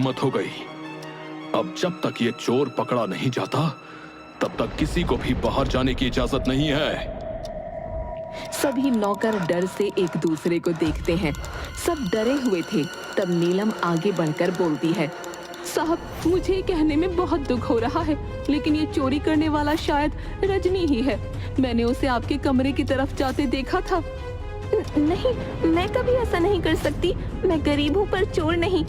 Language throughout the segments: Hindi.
हिम्मत हो गई। अब जब तक ये चोर पकड़ा नहीं जाता तब तक किसी को भी बाहर जाने की इजाजत नहीं है। सभी नौकर डर से एक दूसरे को देखते हैं। सब डरे हुए थे। तब नीलम आगे बढ़कर बोलती है, साहब, मुझे कहने में बहुत दुख हो रहा है, लेकिन ये चोरी करने वाला शायद रजनी ही है। मैंने उसे आपके कमरे की तरफ जाते देखा था। नहीं, मैं कभी ऐसा नहीं कर सकती। मैं गरीब हूँ पर चोर नहीं।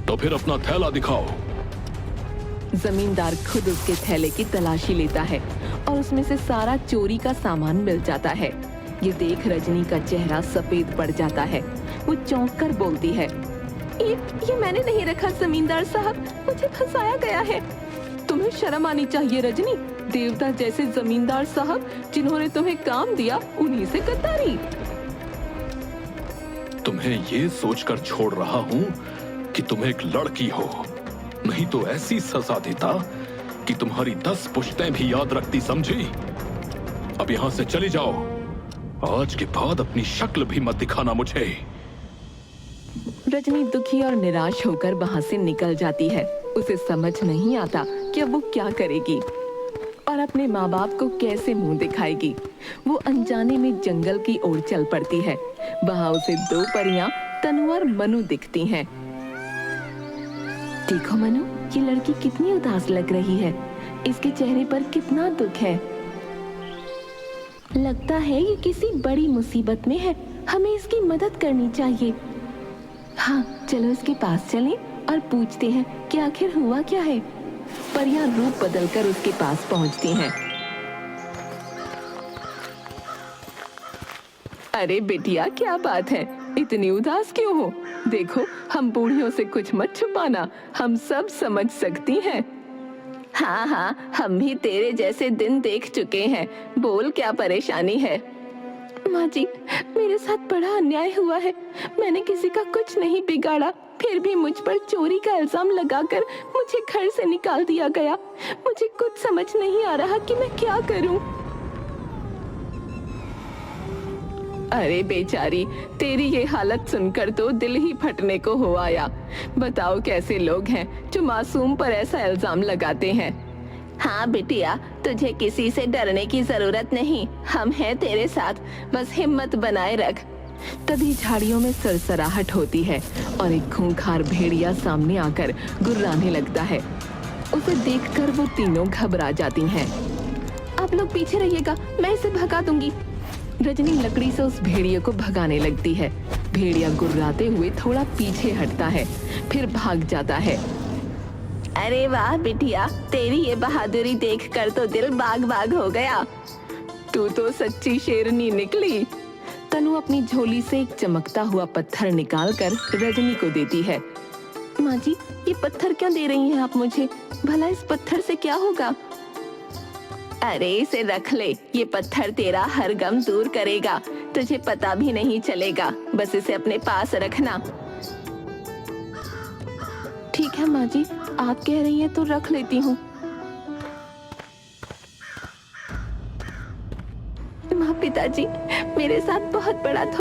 तो फिर अपना थैला दिखाओ। जमींदार खुद उसके थैले की तलाशी लेता है और उसमें से सारा चोरी का सामान मिल जाता है। ये देख रजनी का चेहरा सफेद पड़ जाता है। वो चौंक कर बोलती है, ये मैंने नहीं रखा जमींदार साहब, मुझे फंसाया गया है। तुम्हें शर्म आनी चाहिए रजनी। देवता जैसे जमींदार साहब जिन्होंने तुम्हें काम दिया, उन्हीं से गद्दारी। तुम्हें ये सोचकर छोड़ रहा हूँ कि तुम एक लड़की हो, नहीं तो ऐसी सजा देता कि तुम्हारी 10 पुश्तें भी याद रखती, समझी? अब यहाँ से चली जाओ। आज के बाद अपनी शक्ल भी मत दिखाना मुझे। रजनी दुखी और निराश होकर वहाँ से निकल जाती है। उसे समझ नहीं आता कि अब वो क्या करेगी और अपने माँ बाप को कैसे मुंह दिखाएगी। वो अनजाने में जंगल की ओर चल पड़ती है। वहाँ उसे 2 परियां तनु और मनु दिखती हैं। देखो मनु, ये लड़की कितनी उदास लग रही है। इसके चेहरे पर कितना दुख है। लगता है ये किसी बड़ी मुसीबत में है। हमें इसकी मदद करनी चाहिए। हाँ, चलो इसके पास चलें और पूछते हैं कि आखिर हुआ क्या है। परियां रूप बदलकर उसके पास पहुंचती हैं। अरे बेटिया, क्या बात है? इतनी उदास क्यों हो? देखो, हम बूढ़ियों से कुछ मत छुपाना, हम सब समझ सकती हैं। हाँ हाँ, हम भी तेरे जैसे दिन देख चुके हैं। बोल, क्या परेशानी है? माँ जी, मेरे साथ बड़ा अन्याय हुआ है। मैंने किसी का कुछ नहीं बिगाड़ा, फिर भी मुझ पर चोरी का इल्जाम लगाकर मुझे घर से निकाल दिया गया। मुझे कुछ समझ नहीं आ रहा कि मैं क्या करूं। अरे बेचारी, तेरी ये हालत सुनकर तो दिल ही फटने को हो आया। बताओ, कैसे लोग हैं जो मासूम पर ऐसा इल्जाम लगाते हैं। हाँ बिटिया, तुझे किसी से डरने की जरूरत नहीं। हम हैं तेरे साथ, बस हिम्मत बनाए रख। तभी झाड़ियों में सरसराहट होती है और एक खूंखार भेड़िया सामने आकर गुर्राने लगता है। उसे देखकर वो तीनों घबरा जाती हैं। आप लोग पीछे रहिएगा, मैं इसे भगा दूंगी। रजनी लकड़ी से उस भेड़िए को भगाने लगती है। भेड़िया गुर्राते हुए थोड़ा पीछे हटता है, फिर भाग जाता है। अरे वाह बिटिया, तेरी ये बहादुरी देखकर तो दिल बाग बाग हो गया। तू तो सच्ची शेरनी निकली। तनु अपनी झोली से एक चमकता हुआ पत्थर निकालकर रजनी को देती है। माँ जी, ये पत्थर क्यों दे रही हैं आप मुझे? भला इस पत्थर से क्या होगा? अरे इसे रख ले, ये पत्थर तेरा हर गम दूर करेगा। तुझे पता भी नहीं चलेगा, बस इसे अपने पास रखना। ठीक है माँ जी, आप कह रही हैं तो रख लेती हूँ। माँ, पिताजी, मेरे साथ बहुत बड़ा